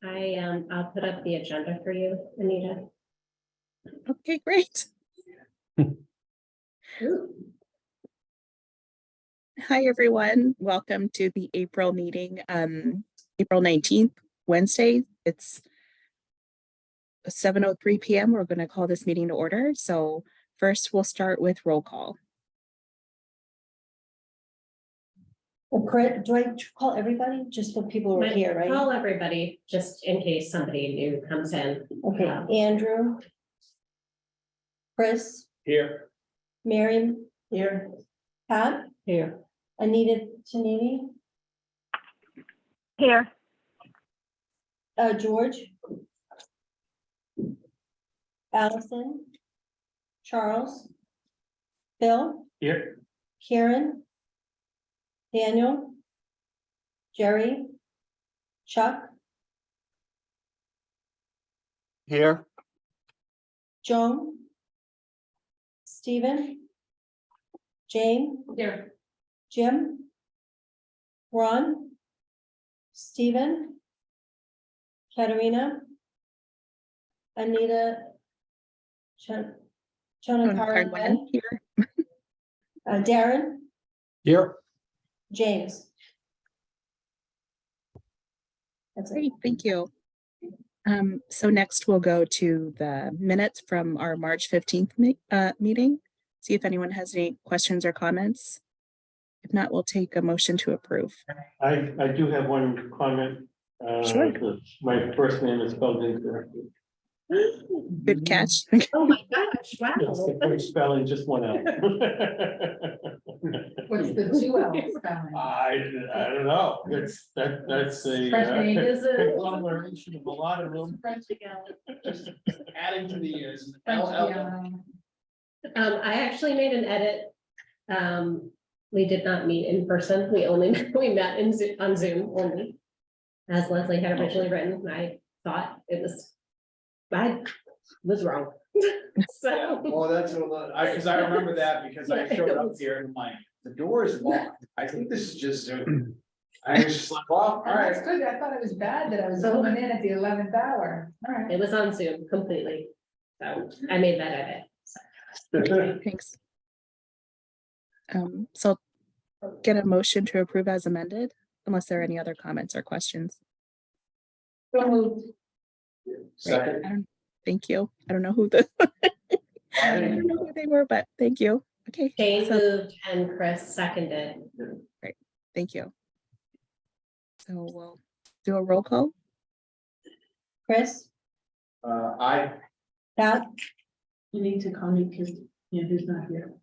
I'll put up the agenda for you, Anita. Okay, great. Ooh. Hi, everyone. Welcome to the April meeting, April 19th, Wednesday. It's 7:03 p.m. We're going to call this meeting to order. So first, we'll start with roll call. Do I call everybody? Just the people who are here, right? Call everybody, just in case somebody new comes in. Okay, Andrew. Chris. Here. Mary. Here. Pat. Here. Anita Tanini. Here. George. Allison. Charles. Bill. Here. Karen. Daniel. Jerry. Chuck. Here. Joan. Stephen. Jane. Here. Jim. Ron. Stephen. Katerina. Anita. Chonakaran. Here. Darren. Here. James. That's it. Great, thank you. So next we'll go to the minutes from our March 15th meeting. See if anyone has any questions or comments. If not, we'll take a motion to approve. I do have one comment. Sure. My first name is spelled incorrectly. Good catch. Oh my gosh, wow. It's the first spelling, just one L. What's the 2 L spelling? I don't know. That's a Is it? conglomeration of a lot of them. French again. Just adding to the years. French LL. again. I actually made an edit. We did not meet in person. We met on Zoom only. As Leslie had originally written, I thought I was wrong. Yeah, So, well, that's a lot, because I remember that because I showed up here and I'm like, the door is locked. I think this is just Zoom. I was just like, well, all Oh, that's right. good. I thought it was bad that I was zooming in at the 11th hour. All right. it was on Zoom completely. So I made that edit. Thanks. So get a motion to approve as amended, unless there are any other comments or questions. So moved. Second. Thank you. I don't know who I don't know who they were, but thank you. Okay. Jane So moved and Chris seconded. thank you. So we'll do a roll call. Chris. I. Pat. You need to call me because Andrew's not here.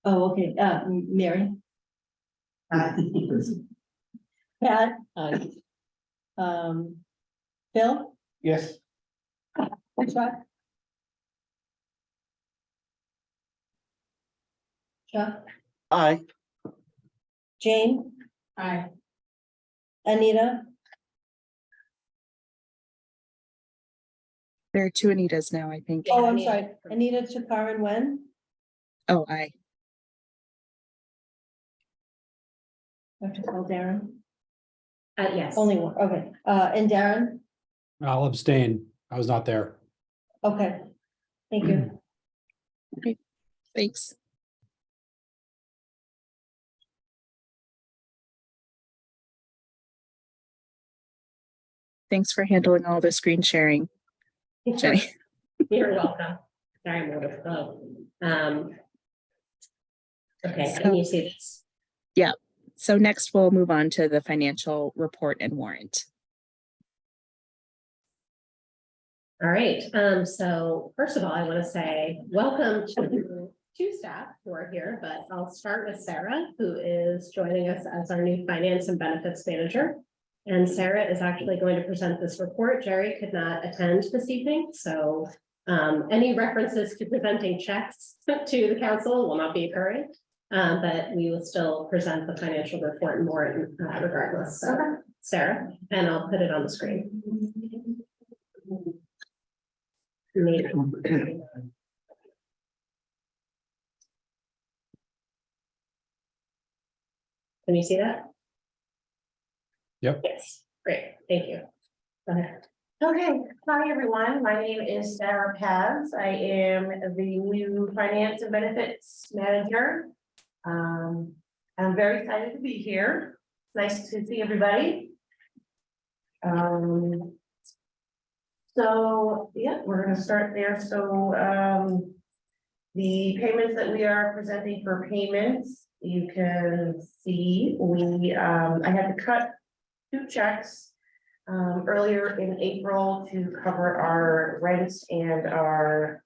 Oh, okay. Mary. Pat. Bill. Yes. Chuck. Chuck. Aye. Jane. Aye. Anita. There are two Anitas now, I think. Oh, I'm Anita. sorry. Anita Chakaran when? Oh, aye. I have to call Darren. Yes. Only one. Okay. And Darren. I'll abstain. I was not there. Okay. Thank you. Thanks. Thanks for handling all the screen sharing, Jenny. You're welcome. Sorry, I'm out of flow. Okay, So- can you see this? So next we'll move on to the financial report and warrant. All right, so first of all, I want to say welcome to two staff who are here, but I'll start with Sarah, who is joining us as our new finance and benefits manager. And Sarah is actually going to present this report. Jerry could not attend this evening, so any references to presenting checks to the council will not be occurring. But we will still present the financial report and warrant regardless. So Sarah, and I'll put it on the screen. Can you see that? Yep. Yes, great, thank you. Go ahead. Okay, hi everyone, my name is Sarah Paz. I am the new finance and benefits manager. I'm very excited to be here. Nice to see everybody. So, yeah, we're gonna start there. So, the payments that we are presenting for payments, you can see, I had to cut 2 checks earlier in April to cover our rents and our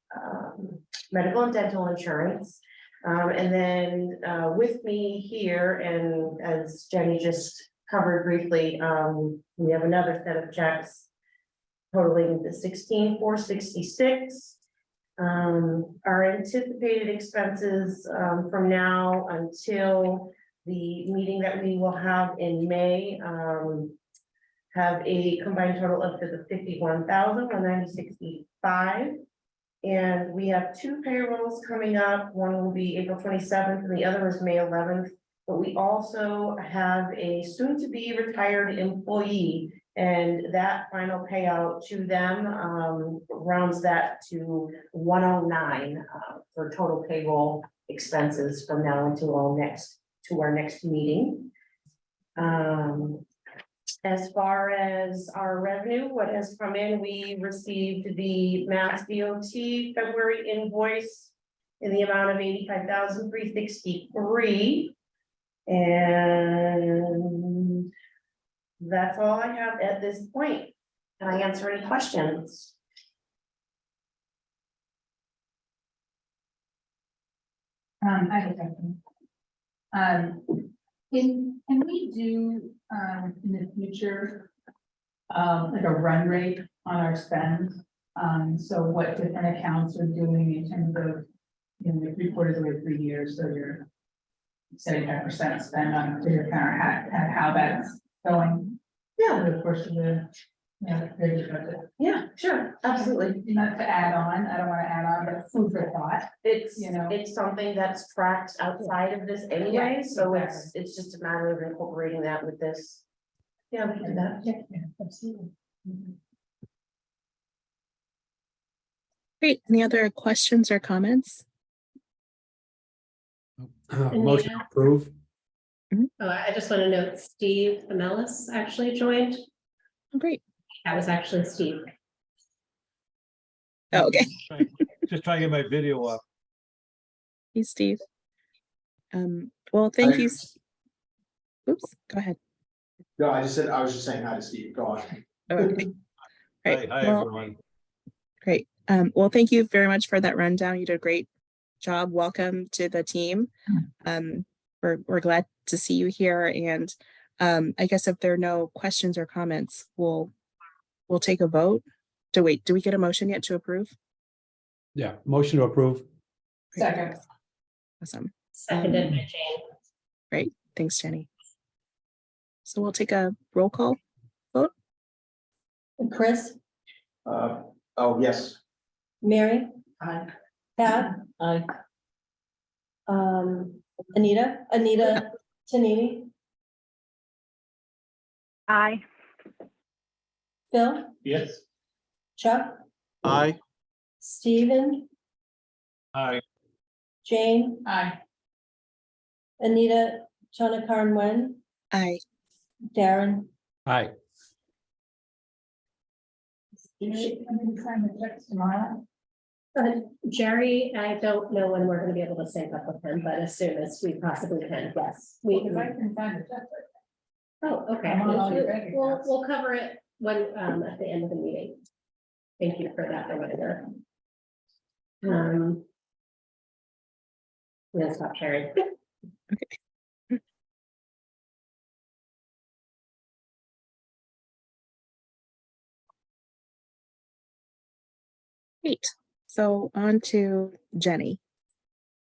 medical and dental insurance. And then with me here, and as Jenny just covered briefly, we have another set of checks totaling the 16,466. Our anticipated expenses from now until the meeting that we will have in May have a combined total up to the 51,190.65. And we have 2 payrolls coming up. One will be April 27th and the other is May 11th. But we also have a soon to be retired employee, and that final payout to them rounds that to 109 for total payroll expenses from now until our next meeting. As far as our revenue, what has come in, we received the Mass DOT February invoice in the amount of 85,363. And that's all I have at this point. Can I answer any questions? I have a question. Can we do, in the future, like a run rate on our spend? So what different accounts are doing in terms of, you know, 3/4 of the way, 3 years, so you're 75% spend on a particular account, how that's going Yeah, over the course of the, you know, period of budget. yeah, sure, absolutely. Not to add on, I don't want to add on, but food for thought. It's, You know. it's something that's tracked outside of this anyway, so it's just a matter of incorporating that with this. Yeah, we can do that. Yeah, absolutely. Great. Any other questions or comments? Motion to approve. Oh, I just want to note Steve Amelis actually joined. Oh, great. That was actually Steve. Oh, okay. Just trying to get my video up. Hey, Steve. Well, thank you. Oops, go ahead. No, I was just saying hi to Steve, go on. Okay. Right. Hi, Well, everyone. great. Well, thank you very much for that rundown. You did a great job. Welcome to the team. We're glad to see you here. And I guess if there are no questions or comments, we'll take a vote. Do we get a motion yet to approve? Yeah, motion to approve. Second. Awesome. Seconded by Jane. Great. Thanks, Jenny. So we'll take a roll call. Chris, Oh, yes. Mary, Aye. Pat. Aye. Anita Tanini, Aye. Phil, Yes. Chuck, Aye. Stephen, Aye. Jane, Aye. Anita Chanakaran Wen, Aye. Darren. Aye. I'm gonna sign the checks tomorrow. Jerry, I don't know when we're going to be able to sync up with him, but as soon as we possibly can, yes. Because I can sign the checks. Oh, okay. I'm on all your bank We'll accounts. cover it when, at the end of the meeting. Thank you for that reminder. I'm gonna stop sharing. Great. So on to Jenny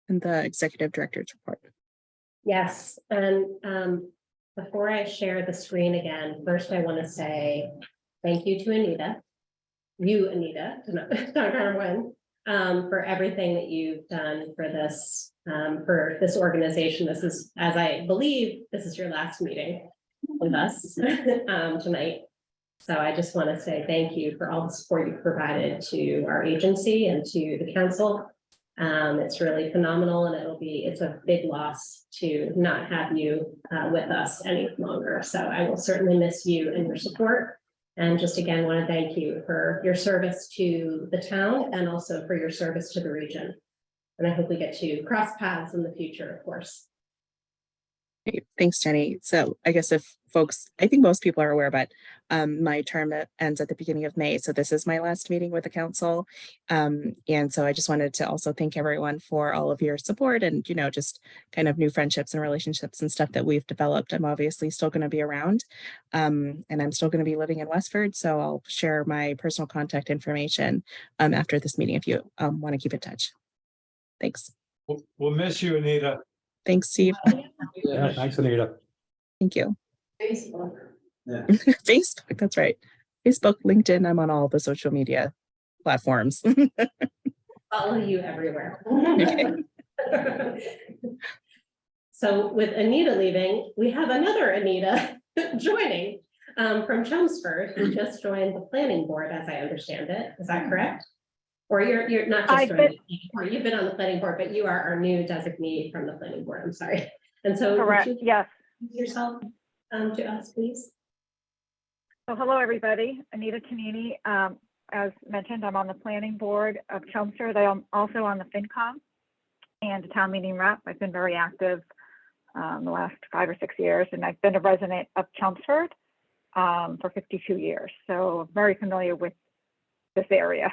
and the executive director's report. Yes, and before I share the screen again, first I want to say thank you to Anita. You, Anita, Dr. Wen, for everything that you've done for this organization. This is, as I believe, this is your last meeting with us tonight. So I just want to say thank you for all the support you've provided to our agency and to the council. It's really phenomenal, and it's a big loss to not have you with us any longer. So I will certainly miss you and your support. And just again, want to thank you for your service to the town and also for your service to the region. And I hope we get to cross paths in the future, of course. Great. Thanks, Jenny. So I guess if folks, I think most people are aware, but my term ends at the beginning of May. So this is my last meeting with the council. And so I just wanted to also thank everyone for all of your support and, just kind of new friendships and relationships and stuff that we've developed. I'm obviously still going to be around and I'm still going to be living in Westford. So I'll share my personal contact information after this meeting if you want to keep in touch. Thanks. We'll miss you, Anita. Thanks, Steve. Yeah, thanks, Anita. Thank you. Facebook. Facebook, that's right. Facebook, LinkedIn, I'm on all the social media platforms. Follow you everywhere. So with Anita leaving, we have another Anita joining from Chelmsford, who just joined the planning board, as I understand it. Is that correct? Or you're not just joining, you've been on the planning board, but you are our new designee from the planning board. I'm sorry. And so Correct, yes. yourself to us, please. So hello, everybody. Anita Tanini. As mentioned, I'm on the planning board of Chelmsford. I'm also on the FinCom and a town meeting rep. I've been very active the last 5 or 6 years, and I've been a resident of Chelmsford for 52 years. So I'm very familiar with this area.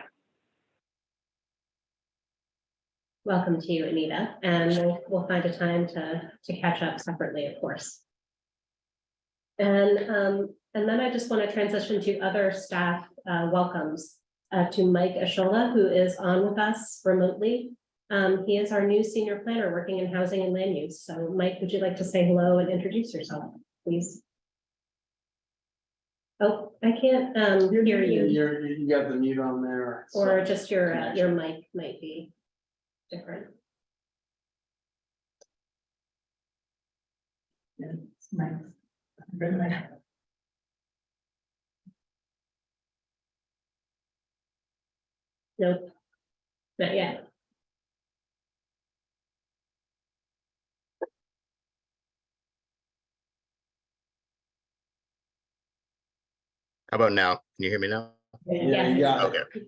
Welcome to you, Anita, and we'll find a time to catch up separately, of course. And then I just want to transition to other staff welcomes to Mike Ashola, who is on with us remotely. He is our new senior planner working in housing and land use. So Mike, would you like to say hello and introduce yourself, please? Oh, I can't hear you. You got the mute on there. Or just your mic might be different. Yeah, it's nice. Very nice. Nope, not yet. How about now? Can you hear me now? Yeah, you got it. Okay.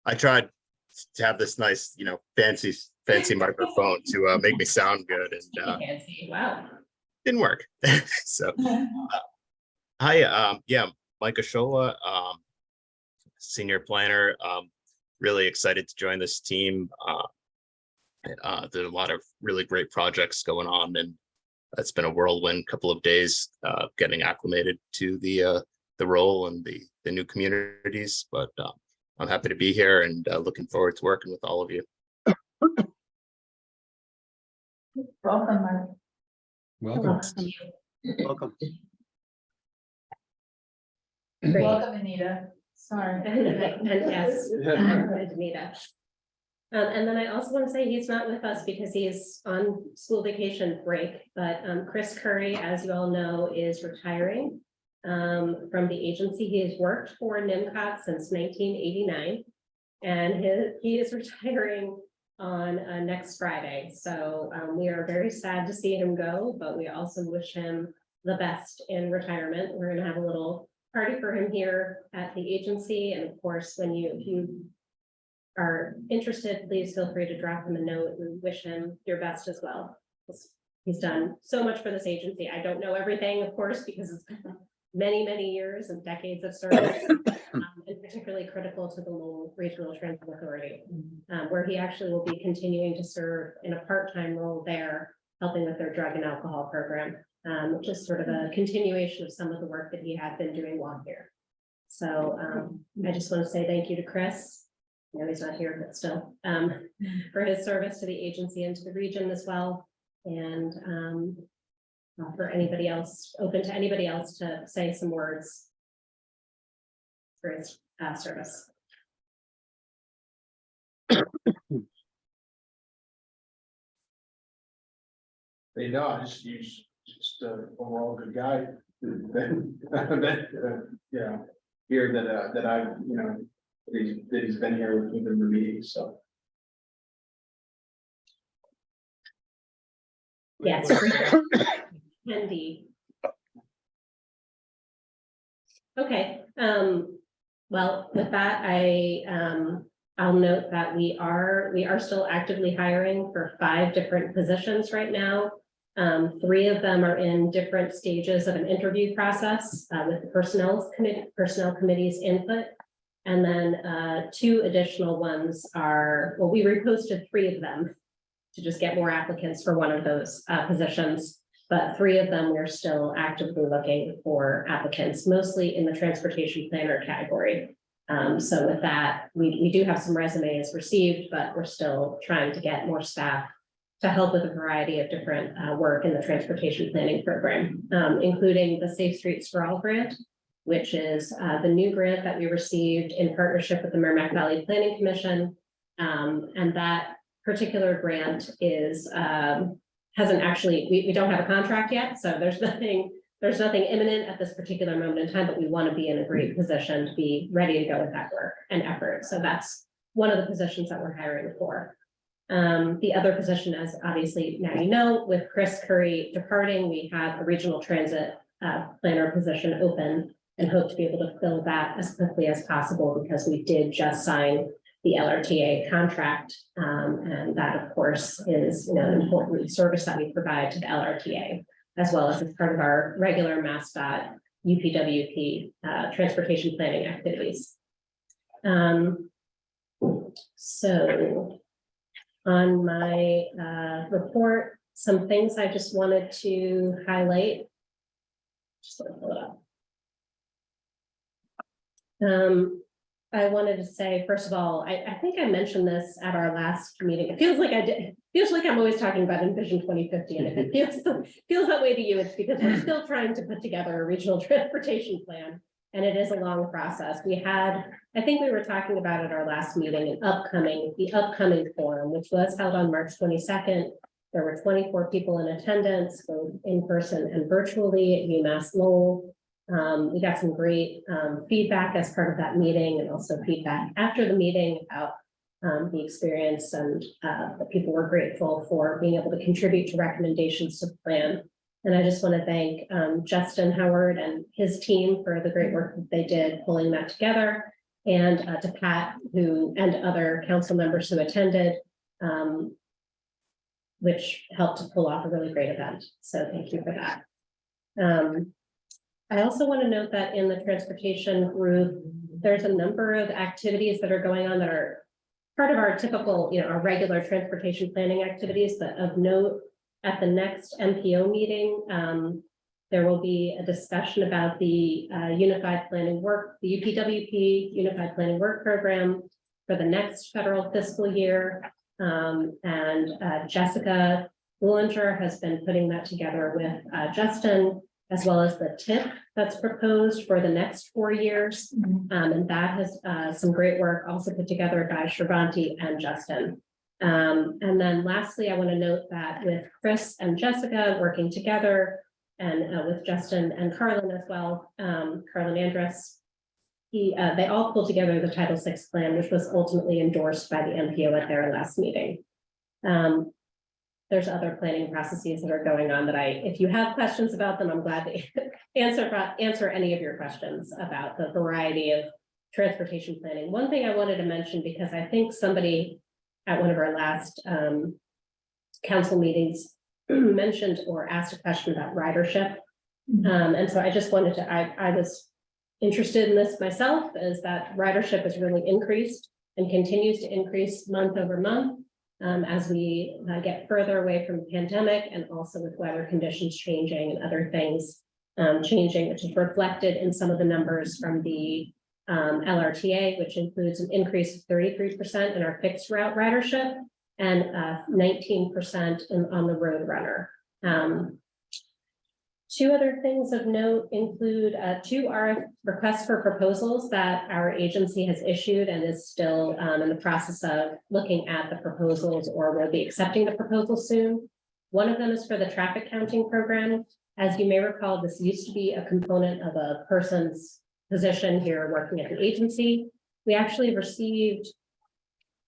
I tried to have this nice, fancy microphone to make me sound good, and Fancy. Wow. didn't work. So, hi, yeah, Mike Ashola, senior planner. Really excited to join this team. There's a lot of really great projects going on, and it's been a whirlwind couple of days getting acclimated to the role and the new communities. But I'm happy to be here and looking forward to working with all of you. Welcome, Mark. Welcome. Welcome. Great. Welcome, Anita. Sorry. And yes, Anita. And then I also want to say he's not with us because he's on school vacation break, but Chris Curry, as you all know, is retiring from the agency. He has worked for NMCOG since 1989, and he is retiring on next Friday. So we are very sad to see him go, but we also wish him the best in retirement. We're going to have a little party for him here at the agency, and of course, if you are interested, please feel free to drop him a note and wish him your best as well. He's done so much for this agency. I don't know everything, of course, because it's been many years and decades of service, and particularly critical to the Lowell Regional Transit Authority, where he actually will be continuing to serve in a part-time role there, helping with their drug and alcohol program, which is sort of a continuation of some of the work that he had been doing while here. So I just want to say thank you to Chris. I know he's not here, but still, for his service to the agency and to the region as well. And for anybody else, open to anybody else to say some words for his service. They know, he's just overall good guy. Yeah. here that I've, that he's been here within the meetings, so. Yes. Andy. Okay, well, with that, I'll note that we are still actively hiring for 5 different positions right now. 3 of them are in different stages of an interview process with the personnel committee's input. And then 2 additional ones are, well, we reposted 3 of them to just get more applicants for one of those positions. But 3 of them, we're still actively looking for applicants, mostly in the transportation planner category. So with that, we do have some resumes received, but we're still trying to get more staff to help with a variety of different work in the transportation planning program, including the Safe Streets for All grant, which is the new grant that we received in partnership with the Merrimack Valley Planning Commission. And that particular grant is hasn't actually, we don't have a contract yet, so there's nothing imminent at this particular moment in time, but we want to be in a great position to be ready to go with that work and effort. So that's one of the positions that we're hiring for. The other position, as obviously now you know, with Chris Curry departing, we have a regional transit planner position open and hope to be able to fill that as quickly as possible because we did just sign the LRTA contract. And that, of course, is an important service that we provide to the LRTA, as well as part of our regular MassDOT UPWP transportation planning activities. So on my report, some things I just wanted to highlight. Just let me pull it up. I wanted to say, first of all, I think I mentioned this at our last meeting. It feels like I did. It feels like I'm always talking about Envision 2050, and if it feels that way to you, it's because we're still trying to put together a regional transportation plan, and it is a long process. I think we were talking about at our last meeting, the upcoming forum, which was held on March 22nd. There were 24 people in attendance, both in person and virtually at UMass Lowell. We got some great feedback as part of that meeting, and also feedback after the meeting about the experience, and the people were grateful for being able to contribute to recommendations to the plan. And I just want to thank Justin Howard and his team for the great work that they did pulling that together, and to Pat and other council members who attended, which helped to pull off a really great event. So thank you for that. I also want to note that in the transportation group, there's a number of activities that are going on that are part of our typical, our regular transportation planning activities. But of note, at the next NPO meeting, there will be a discussion about the Unified Planning Work, the UPWP Unified Planning Work Program for the next federal fiscal year. And Jessica Bullinger has been putting that together with Justin, as well as the tip that's proposed for the next 4 years. And that has some great work also put together by Shravanti and Justin. And then lastly, I want to note that with Chris and Jessica working together, and with Justin and Carlin as well, Carlin Andrus, they all pulled together the Title VI plan, which was ultimately endorsed by the NPO at their last meeting. There's other planning processes that are going on that if you have questions about them, I'm glad to answer any of your questions about the variety of transportation planning. One thing I wanted to mention, because I think somebody at one of our last council meetings mentioned or asked a question about ridership. And so I just wanted to, I was interested in this myself, is that ridership has really increased and continues to increase month over month. As we get further away from the pandemic, and also with weather conditions changing and other things changing, which is reflected in some of the numbers from the LRTA, which includes an increase of 33% in our fixed route ridership and 19% on the road runner. 2 other things of note include 2 requests for proposals that our agency has issued and is still in the process of looking at the proposals, or will be accepting the proposal soon. One of them is for the traffic counting program. As you may recall, this used to be a component of a person's position here working at the agency. We actually received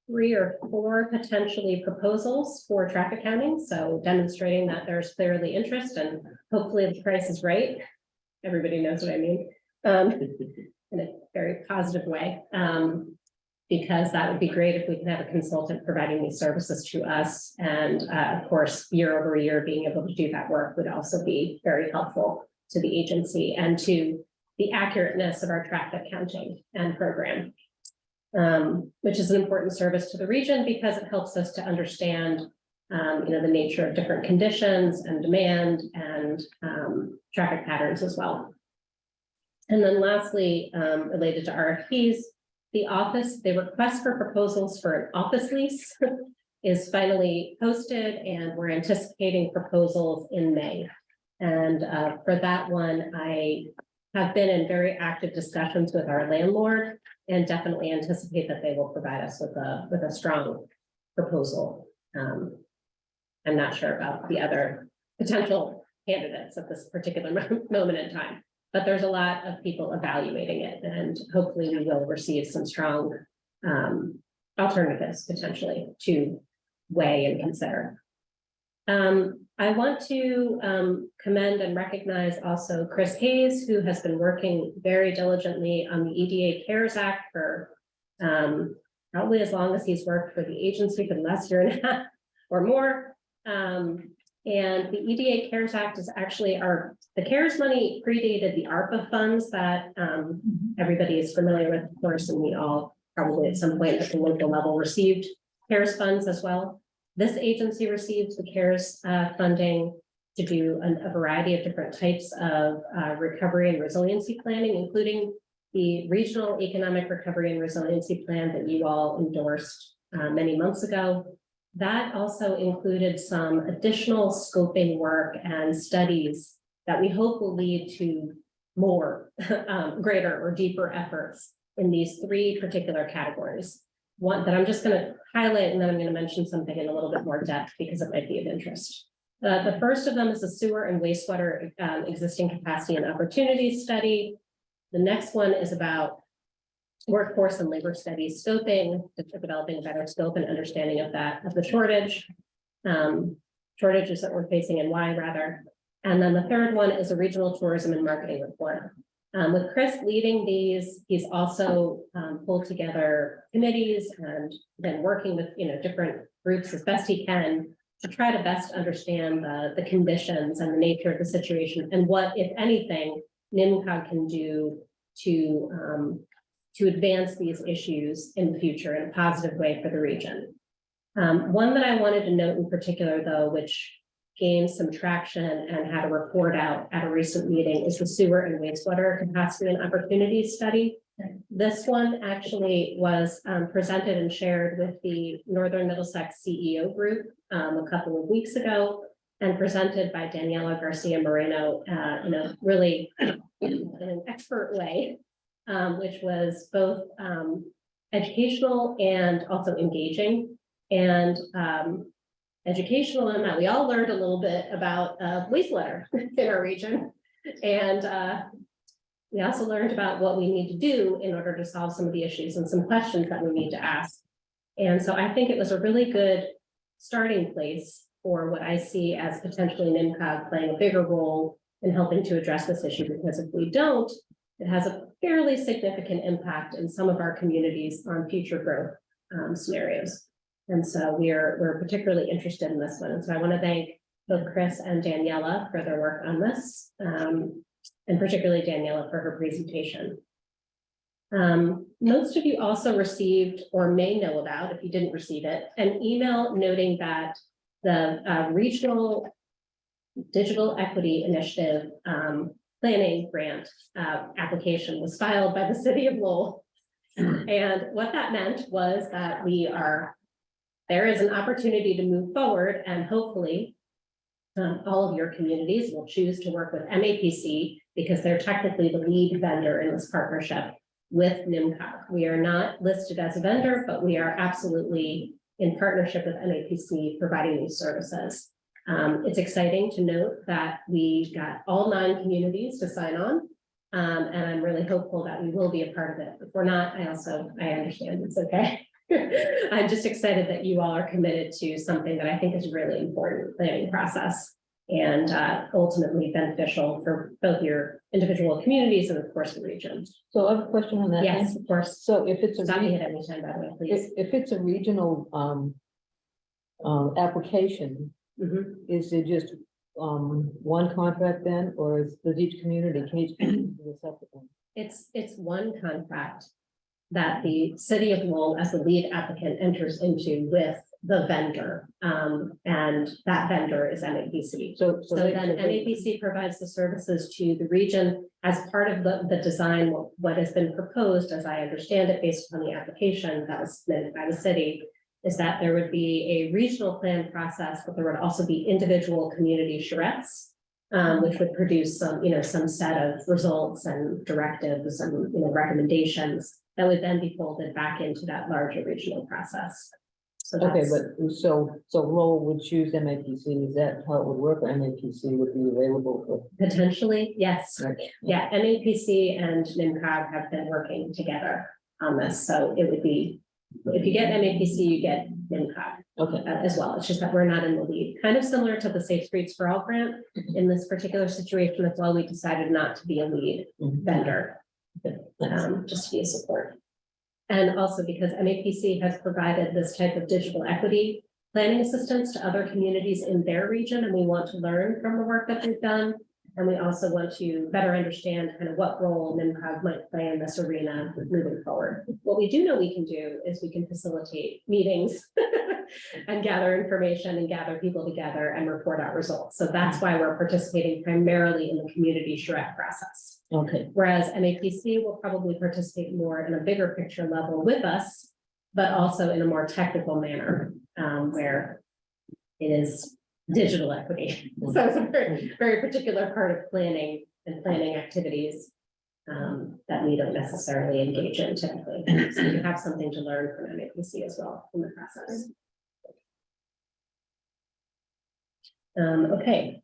3 or 4 potentially proposals for traffic counting, so demonstrating that there's clearly interest and hopefully the price is right. Everybody knows what I mean, in a very positive way. Because that would be great if we can have a consultant providing these services to us. And of course, year over year, being able to do that work would also be very helpful to the agency and to the accurateness of our traffic counting and program. Which is an important service to the region because it helps us to understand the nature of different conditions and demand and traffic patterns as well. And then lastly, related to RFPs, the request for proposals for an office lease is finally posted, and we're anticipating proposals in May. And for that one, I have been in very active discussions with our landlord and definitely anticipate that they will provide us with a strong proposal. I'm not sure about the other potential candidates at this particular moment in time, but there's a lot of people evaluating it, and hopefully we will receive some strong alternatives potentially to weigh and consider. I want to commend and recognize also Chris Hayes, who has been working very diligently on the EDA CARES Act for probably as long as he's worked for the agency, for the last year and a half or more. And the EDA CARES Act is actually the CARES money predated the ARPA funds that everybody is familiar with, of course, and we all probably at some point at the local level received CARES funds as well. This agency receives the CARES funding to do a variety of different types of recovery and resiliency planning, including the Regional Economic Recovery and Resiliency Plan that you all endorsed many months ago. That also included some additional scoping work and studies that we hope will lead to more greater or deeper efforts in these 3 particular categories. One that I'm just going to highlight, and then I'm going to mention something in a little bit more depth because it might be of interest. The first of them is the sewer and wastewater existing capacity and opportunities study. The next one is about workforce and labor studies scoping, developing a better scope and understanding of the shortages that we're facing and why rather. And then the third one is a regional tourism and marketing report. With Chris leading these, he's also pulled together committees and been working with different groups as best he can to try to best understand the conditions and the nature of the situation and what, if anything, NMCOG can do to advance these issues in the future in a positive way for the region. One that I wanted to note in particular, though, which gained some traction and had a report out at a recent meeting, is the sewer and wastewater capacity and opportunities study. This one actually was presented and shared with the Northern Middlesex CEO group a couple of weeks ago and presented by Daniela Garcia Moreno in a really in an expert way, which was both educational and also engaging. And educational in that we all learned a little bit about wastewater in our region. And we also learned about what we need to do in order to solve some of the issues and some questions that we need to ask. And so I think it was a really good starting place for what I see as potentially NMCOG playing a bigger role in helping to address this issue, because if we don't, it has a fairly significant impact in some of our communities on future growth scenarios. And so we're particularly interested in this one. And so I want to thank both Chris and Daniela for their work on this, and particularly Daniela for her presentation. Most of you also received, or may know about, if you didn't receive it, an email noting that the Regional Digital Equity Initiative planning grant application was filed by the city of Lowell. And what that meant was that there is an opportunity to move forward, and hopefully all of your communities will choose to work with MAPC because they're technically the lead vendor in this partnership with NMCOG. We are not listed as a vendor, but we are absolutely in partnership with MAPC providing these services. It's exciting to note that we got all 9 communities to sign on. And I'm really hopeful that we will be a part of it. If we're not, I understand it's okay. I'm just excited that you all are committed to something that I think is really important planning process and ultimately beneficial for both your individual communities and of course the region. So I have a question on that. Yes, of course. So if it's a, Stop me at any time, by the way, please. if it's a regional, application, Mhm. is it just, one contract then, or does each community do a separate one? It's one contract that the city of Lowell as the lead applicant enters into with the vendor. And that vendor is NAPC. So So then NAPC provides the services to the region as part of the design. What has been proposed, as I understand it, based on the application that was submitted by the city, is that there would be a regional plan process, but there would also be individual community charrettes, which would produce some, some set of results and directives and, recommendations that would then be folded back into that larger regional process. So Okay, that's, but so Lowell would choose MAPC, is that how it would work, or MAPC would be available for? potentially, yes. Okay. Yeah, NMCOG and NMCOG have been working together on this, so it would be, if you get MAPC, you get NMCOG Okay, as well. It's just that we're not in the lead. Kind of similar to the Safe Streets for All grant. In this particular situation, that's why we decided not to be a lead vendor, just to be a support. And also because MAPC has provided this type of digital equity planning assistance to other communities in their region, and we want to learn from the work that they've done. And we also want to better understand kind of what role NMCOG might play in this arena moving forward. What we do know we can do is we can facilitate meetings and gather information and gather people together and report out results. So that's why we're participating primarily in the community charrette process. okay, Whereas MAPC will probably participate more in a bigger picture level with us, but also in a more technical manner, where it is digital equity. So it's a very, very particular part of planning and planning activities that we don't necessarily engage in typically. So you have something to learn from MAPC as well in the process. Okay.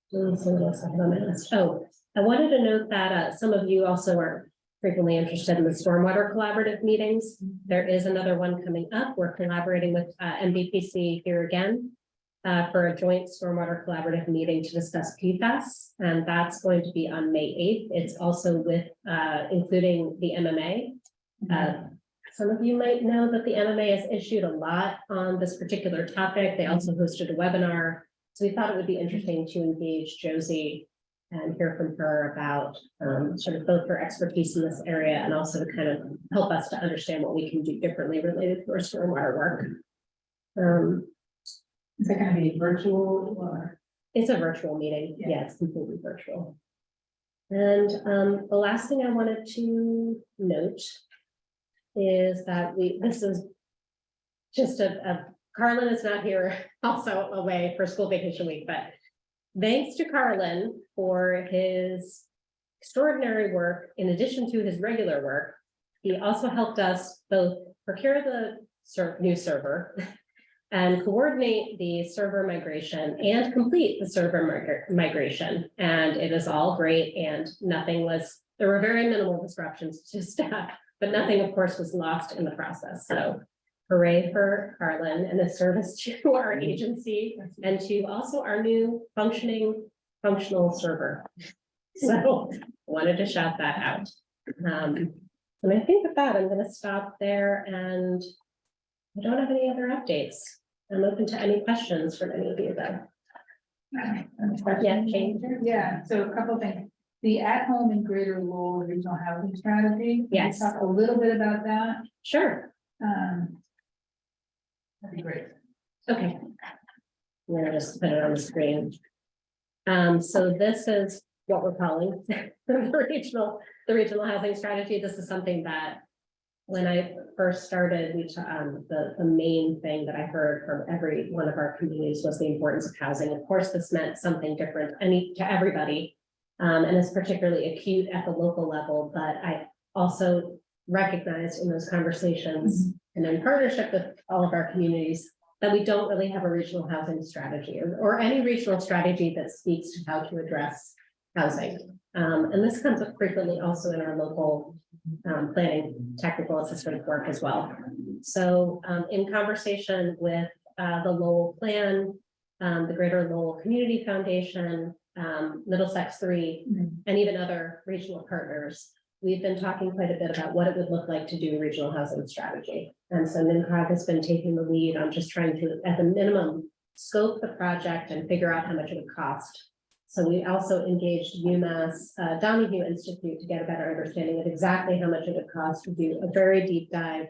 So what else I have on my list? Oh, I wanted to note that some of you also are frequently interested in the stormwater collaborative meetings. There is another one coming up. We're collaborating with MVPC here again for a joint stormwater collaborative meeting to discuss PFAS, and that's going to be on May 8th. It's also with including the MMA. Some of you might know that the MMA has issued a lot on this particular topic. They also hosted a webinar. So we thought it would be interesting to engage Josie and hear from her about sort of both her expertise in this area and also to kind of help us to understand what we can do differently related to our stormwater work. Is it gonna be virtual or? It's a virtual meeting. Yeah, it's completely virtual. And the last thing I wanted to note is that this is just Carlin is not here, also away for school vacation week, but thanks to Carlin for his extraordinary work. In addition to his regular work, he also helped us both procure the new server and coordinate the server migration and complete the server migration. And it is all great, and there were very minimal disruptions to staff, but nothing, of course, was lost in the process. So hooray for Carlin and the service to our agency and to also our new functional server. So wanted to shout that out. And I think with that, I'm going to stop there, and I don't have any other updates. I'm open to any questions from any of you though. Yeah, Jane. Yeah, so a couple of things. The at-home and greater Lowell regional housing strategy. Can you Yes. talk a little bit about that. Sure. That'd be great. Okay. I'm gonna just put it on the screen. So this is what we're calling the regional housing strategy. This is something that when I first started, the main thing that I heard from every one of our communities was the importance of housing. Of course, this meant something different to everybody. And it's particularly acute at the local level, but I also recognized in those conversations and in partnership with all of our communities that we don't really have a regional housing strategy or any regional strategy that speaks to how to address housing. And this comes up frequently also in our local planning technical assistant work as well. So in conversation with the Lowell Plan, the Greater Lowell Community Foundation, Middlesex 3, and even other regional partners, we've been talking quite a bit about what it would look like to do regional housing strategy. And so NMCOG has been taking the lead on just trying to, at the minimum, scope the project and figure out how much it would cost. So we also engaged UMass Donahue Institute to get a better understanding of exactly how much it would cost to do a very deep dive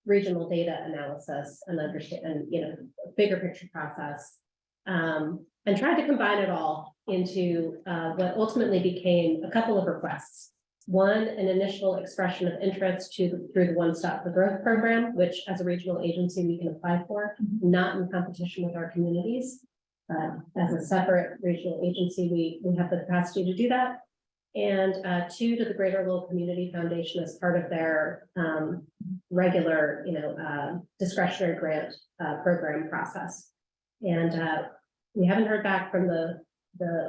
regional data analysis and understand, and bigger picture process, and tried to combine it all into what ultimately became a couple of requests. One, an initial expression of interest through the One Stop for Growth program, which as a regional agency we can apply for, not in competition with our communities. As a separate regional agency, we have the capacity to do that. And two, to the Greater Lowell Community Foundation as part of their regular, discretionary grant program process. And we haven't heard back from the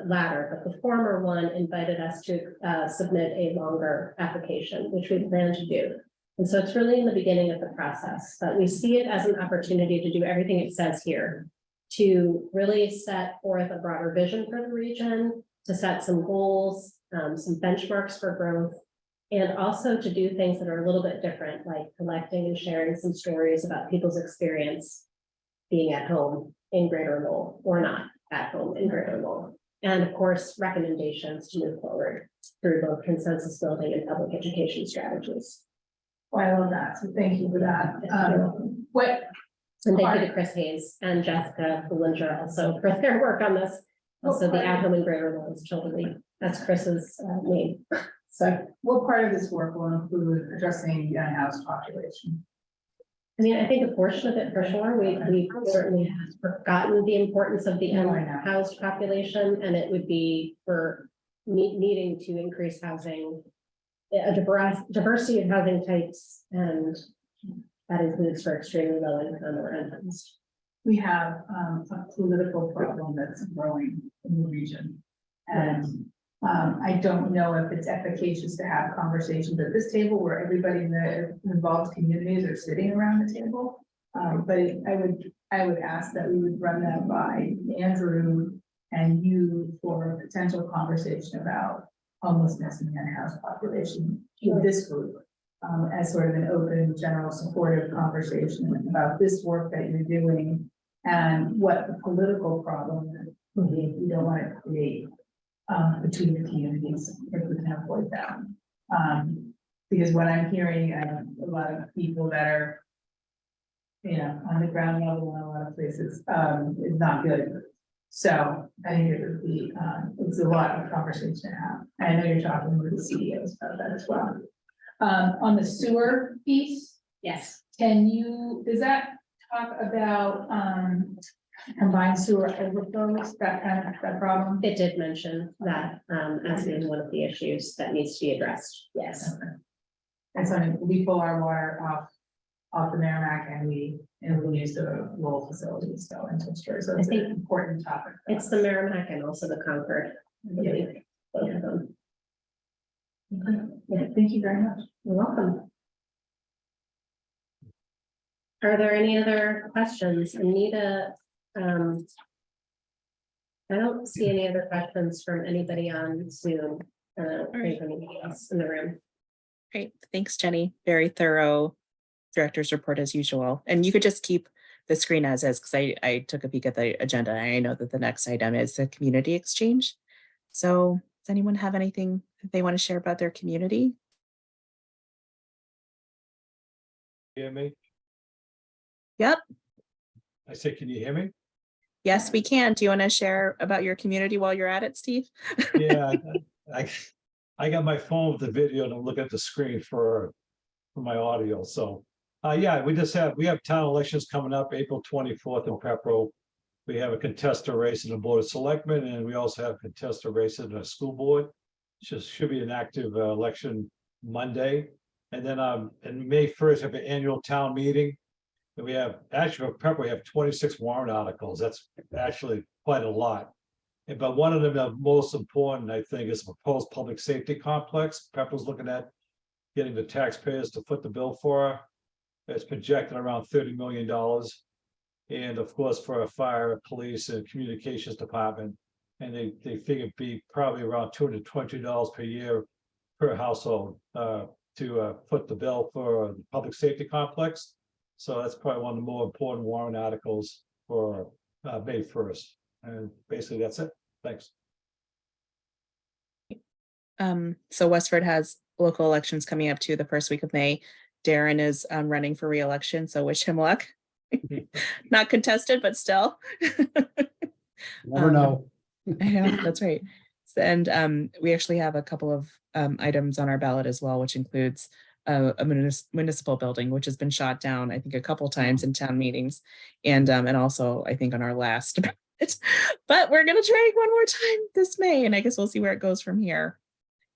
latter, but the former one invited us to submit a longer application, which we plan to do. And so it's really in the beginning of the process, but we see it as an opportunity to do everything it says here, to really set forth a broader vision for the region, to set some goals, some benchmarks for growth, and also to do things that are a little bit different, like collecting and sharing some stories about people's experience being at home in Greater Lowell or not at home in Greater Lowell. And of course, recommendations to move forward through both consensus building and public education strategies. Well, I love that. So thank you for that. And thank you to Chris Hayes and Jessica Bullinger also for their work on this. Also, the At Home in Greater Lowell Children League. That's Chris's name. So, what part of this work will include addressing the unhoused population? I mean, I think a portion of it for sure. We certainly have forgotten the importance of the unhoused population, and it would be for needing to increase housing, a diversity of housing types, and that includes for extremely low income or unhoused. We have a political problem that's growing in the region. And I don't know if it's efficacious to have conversations at this table where everybody in the involved communities are sitting around the table. But I would ask that we would run that by Andrew and you for a potential conversation about homelessness in the unhoused population in this group. As sort of an open, general, supportive conversation about this work that you're doing and what the political problem is. You don't want to create between the communities if we can avoid that. Because what I'm hearing, a lot of people that are, on the ground level in a lot of places, is not good. So I think it would be, it's a lot of conversation to have. I know you're talking with the CEOs about that as well. On the sewer piece, Yes. does that talk about combined sewer overflows, that problem? It did mention that as being one of the issues that needs to be addressed. Yes. Okay. And so we pull our water off the Merrimack and we use the Lowell facilities, so in Twister. So it's an important topic. It's the Merrimack and also the Concord. Yeah. Both of them. Yeah, thank you very much. You're welcome. Are there any other questions? Anita, I don't see any other questions from anybody on Zoom. Anybody else in the room? Great. Thanks, Jenny. Very thorough director's report as usual. And you could just keep the screen as is because I took a peek at the agenda. And I know that the next item is the community exchange. So does anyone have anything that they want to share about their community? Hear me? Yep. I said, can you hear me? Yes, we can. Do you want to share about your community while you're at it, Steve? Yeah, I got my phone with the video and I'm looking at the screen for my audio. So, yeah, we have town elections coming up April 24th in Pepperell. We have a contested race in the Board of Selectmen, and we also have contested races in the school board. Should be an active election Monday. And then on May 1st, have an annual town meeting. And we have, actually for Pepperell, we have 26 warrant articles. That's actually quite a lot. But one of them, the most important, I think, is proposed public safety complex. Pepper's looking at getting the taxpayers to foot the bill for. It's projected around $30 million. And of course, for a fire, police and communications department. And they figure it'd be probably around $220 per year per household to foot the bill for the public safety complex. So that's probably one of the more important warrant articles for May 1st. And basically that's it. Thanks. So Westford has local elections coming up too the first week of May. Darren is running for re-election, so wish him luck. Not contested, but still. Never know. I know, that's right. And we actually have a couple of items on our ballot as well, which includes a municipal building, which has been shot down, I think, a couple times in town meetings, and also I think on our last ballot. But we're gonna try one more time this May, and I guess we'll see where it goes from here.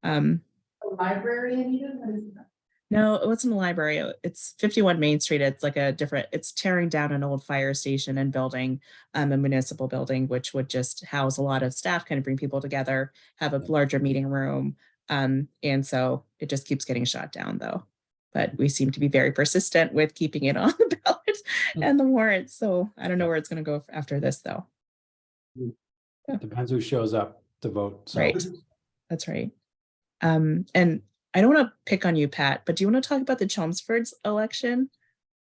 Library, Anita? What is that? No, it wasn't a library. It's 51 Main Street. It's like it's tearing down an old fire station and building a municipal building, which would just house a lot of staff, kind of bring people together, have a larger meeting room. And so it just keeps getting shot down though. But we seem to be very persistent with keeping it on the ballot and the warrant. So I don't know where it's going to go after this though. Depends who shows up to vote. So. Right. That's right. And I don't want to pick on you, Pat, but do you want to talk about the Chelmsford's election?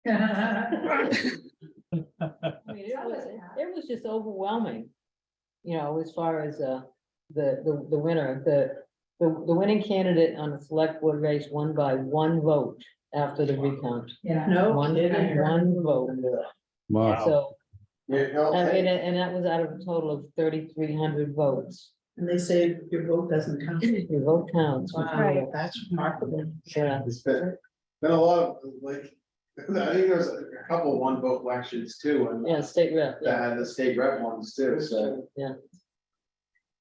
I mean, it was just overwhelming, you know, as far as the winner, the winning candidate on the select board race won by one vote after the recount. Yeah. No. One vote. Wow. So, Yeah, I mean, and that was out of a total of 3,300 votes. And they say your vote doesn't count. Your vote counts. Right. That's remarkable. Yeah. It's been a lot of, like, I think there's a couple one vote elections too, and Yeah, state rep. that Yeah. had the state rep ones too, so.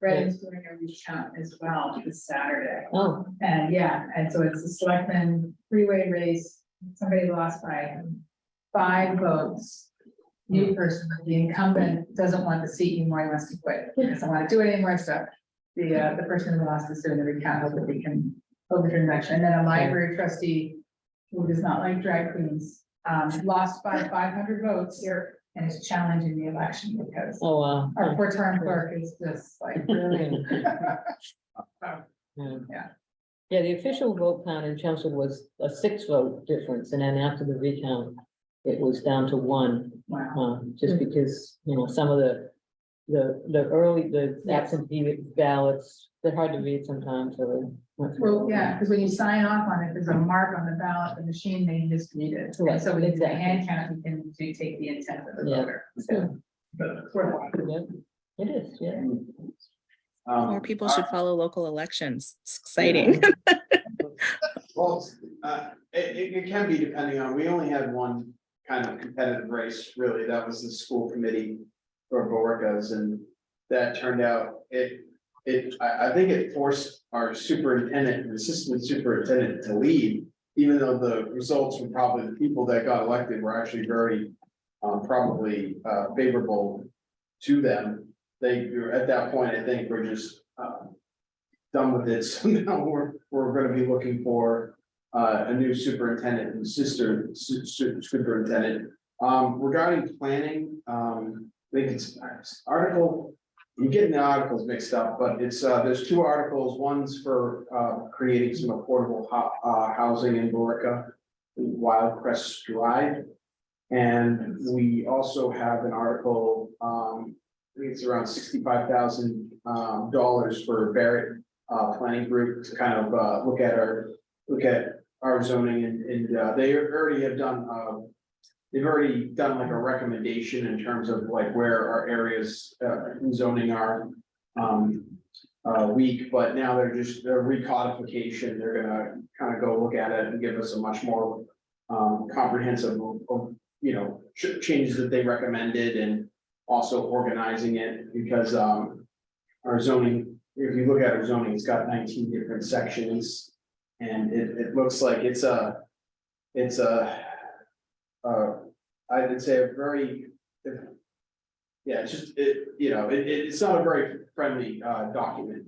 Reading's doing a recount as well this Saturday. Oh, And yeah, and so it's a selectman three-way race. Somebody lost by 5 votes. New person, the incumbent doesn't want the seat anymore, he wants to quit, he doesn't want to do it anymore, so the person who lost is doing the recount, hope that we can overturn the election. And then a library trustee who does not like drag queens, lost by 500 votes here and is challenging the election because oh, wow. our four-term clerk is just like really. Yeah. Yeah, the official vote count in Chelmsford was a 6-vote difference, and then after the recount, it was down to 1. Wow. Just because, you know, some of the absentee ballots, they're hard to read sometimes, so. Well, yeah, because when you sign off on it, there's a mark on the ballot, the machine, they just read it. And so when you Exactly. hand count, you can take the intent of the Yeah. voter. So, but it's worthwhile. Yeah, it is, yeah. More people should follow local elections. It's exciting. Well, it can be depending on, we only had one kind of competitive race, really, that was the school committee for Borica's, and that turned out, I think it forced our superintendent, and assistant superintendent to leave, even though the results were probably, the people that got elected were actually very probably favorable to them. They were at that point, I think we're just done with it, so now we're gonna be looking for a new superintendent and assistant superintendent. Regarding planning, I think it's article, you're getting the articles mixed up, but it's there's 2 articles. One's for creating some affordable housing in Borica, Wild Crest Drive. And we also have an article, I think it's around $65,000 for Barrett planning group to kind of look at our zoning, and they already have done they've already done like a recommendation in terms of like where our areas in zoning are weak, but now they're just their recodification. They're gonna kind of go look at it and give us a much more comprehensive changes that they recommended, and also organizing it, because our zoning, if you look at our zoning, it's got 19 different sections, and it looks like it's a I would say a very, Yeah, it's just, it's not a very friendly, document.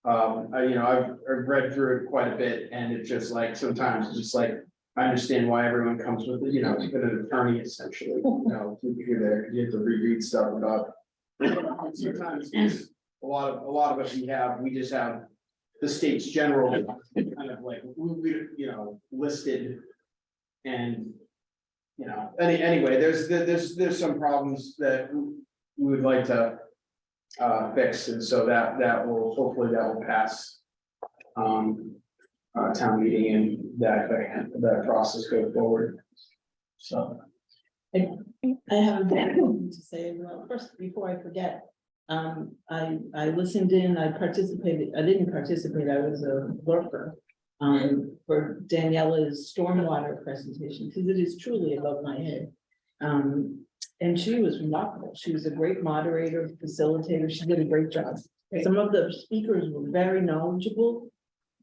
I've read through it quite a bit, and it's just like, sometimes it's just like, I understand why everyone comes with it, even an attorney essentially, you're there, you have to reread stuff about. Sometimes a lot of it we just have the state's general kind of like, listed. And, anyway, there's some problems that we would like to fix, and so that will pass town meeting, and that process go forward. So. I have a bit to say, well, first, before I forget, I listened in, I didn't participate, I was a worker. For Daniela's stormwater presentation, because it is truly above my head. And she was remarkable. She was a great moderator, facilitator. She did a great job. Some of the speakers were very knowledgeable,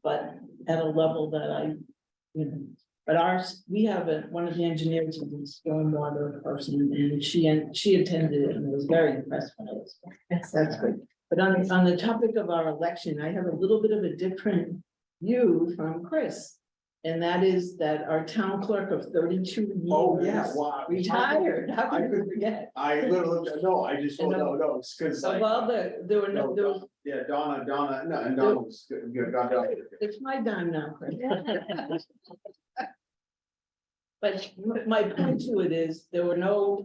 but at a level that but we have one of the engineers who's a stormwater person, and she attended it and was very impressed by it. That's good. But on the topic of our election, I have a little bit of a different view from Chris. And that is that our town clerk of 32 years. Oh, yeah, wow. Retired. How could we forget? I literally, no, I just, no, it's because like. Well, there was. Yeah, Donna, no, and Donna was good, Donna. It's my dime now, Chris. But my point to it is, there were no,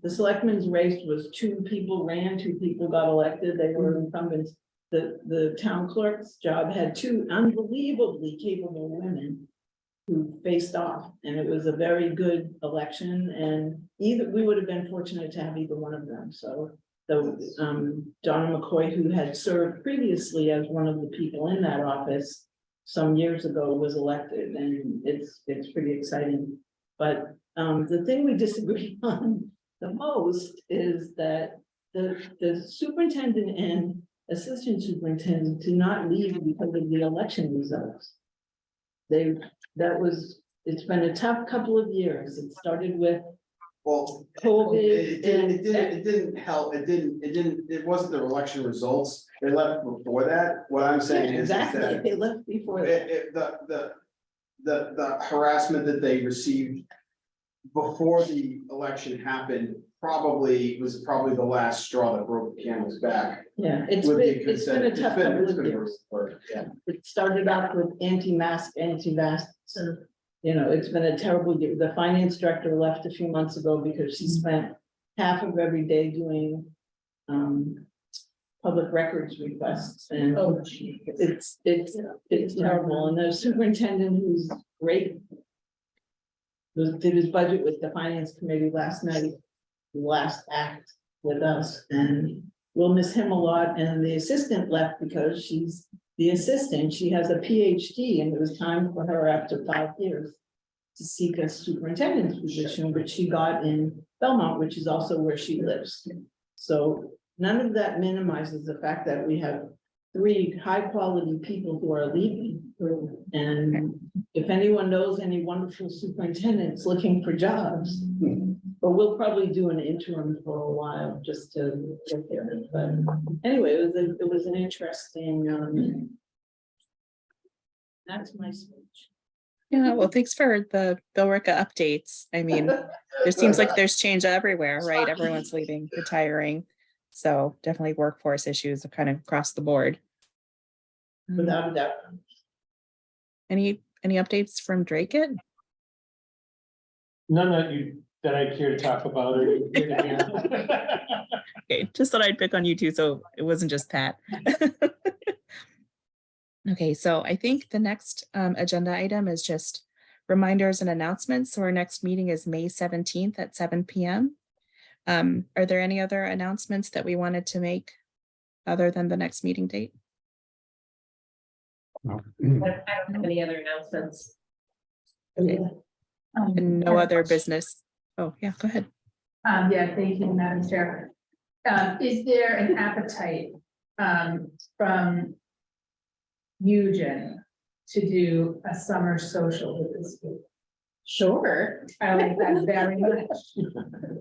the selectmen's race was 2 people ran, 2 people got elected, they were incumbents. The town clerk's job had 2 unbelievably capable women who faced off, and it was a very good election, and we would have been fortunate to have either one of them. So Donna McCoy, who had served previously as one of the people in that office some years ago, was elected, and it's pretty exciting. But the thing we disagree on the most is that the superintendent and assistant superintendent did not leave because of the election results. It's been a tough couple of years. It started with COVID. It didn't help, it wasn't the election results, they left before that, what I'm saying is. Exactly, they left before that. The harassment that they received before the election happened was probably the last straw that broke the camel's back. Yeah, it's been a tough couple of years. It started off with anti-mask, so, it's been a terrible year. The finance director left a few months ago because she spent half of every day doing public records requests, and it's terrible. And the superintendent, who's great, did his budget with the finance committee last night, last act with us, and we'll miss him a lot. And the assistant left because she's the assistant. She has a PhD, and it was time for her after 5 years to seek a superintendent's position, which she got in Belmont, which is also where she lives. So none of that minimizes the fact that we have 3 high-quality people who are leaving. And if anyone knows any wonderful superintendents looking for jobs, but we'll probably do an interim for a while just to get there. But anyway, it was an interesting. That's my speech. Yeah, well, thanks for the Billerica updates. I mean, it seems like there's change everywhere, right? Everyone's leaving, retiring. So definitely workforce issues are kind of across the board. Without a doubt. Any updates from Drake yet? None that I care to talk about. Okay, just thought I'd pick on you too, so it wasn't just Pat. Okay, so I think the next agenda item is just reminders and announcements. So our next meeting is May 17th at 7 p.m. Are there any other announcements that we wanted to make other than the next meeting date? No. I don't have any other announcements. Okay. And no other business. Oh, yeah, go ahead. Yeah, thank you, Madam Chair. Is there an appetite from you, Jen, to do a summer social with the school? Sure. I like that very much.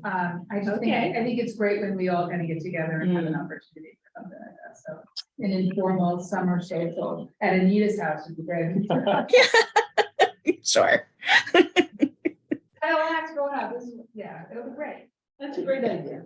I just think, Okay. I think it's great when we all kind of get together and have an opportunity for something like that, so. An informal summer social at Anita's house would be great. Sure. I don't have to go out, this is, yeah, it'll be great. That's a great idea.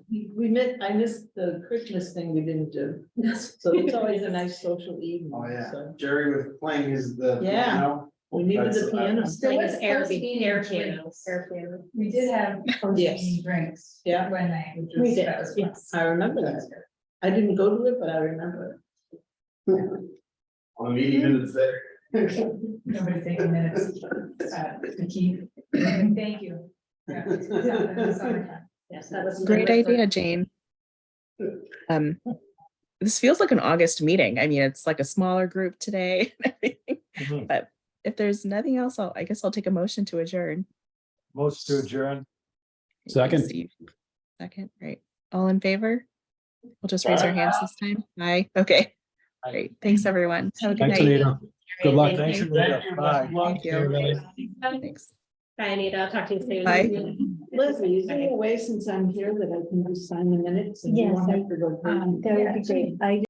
I missed the Christmas thing we didn't do. So it's always a nice social evening. Oh, yeah. So Jerry was playing the Yeah. piano. we needed That's- the piano. Playing his air Post-meeting air drinks. pianos. We did have Yes. post-meeting drinks. Yeah. When they. which We was- did, that was fun. yes. I remember that. I didn't go to it, but I remember On the meeting minutes there. Nobody taking minutes to keep. Thank you. Yeah, it's good stuff in the summertime. Yes, that was. Great idea, Jane. This feels like an August meeting. I mean, it's like a smaller group today. and everything. Mhm. But if there's nothing else, I guess I'll take a motion to adjourn. Most to adjourn. Thank you, Second. Steve. Second, right. All in favor? We'll just raise our hands this time. Aye. Okay. Aye. Great. Thanks, everyone. Have a good Thanks, night. Anita. Good luck. Thank Thanks, you. Anita. Bye. Thank you. Thanks. Bye, Anita. I'll talk to you soon. Bye. Leslie, is there a way since I'm here that I can just sign the minutes? And you Yes, won't have to go. That would be great. I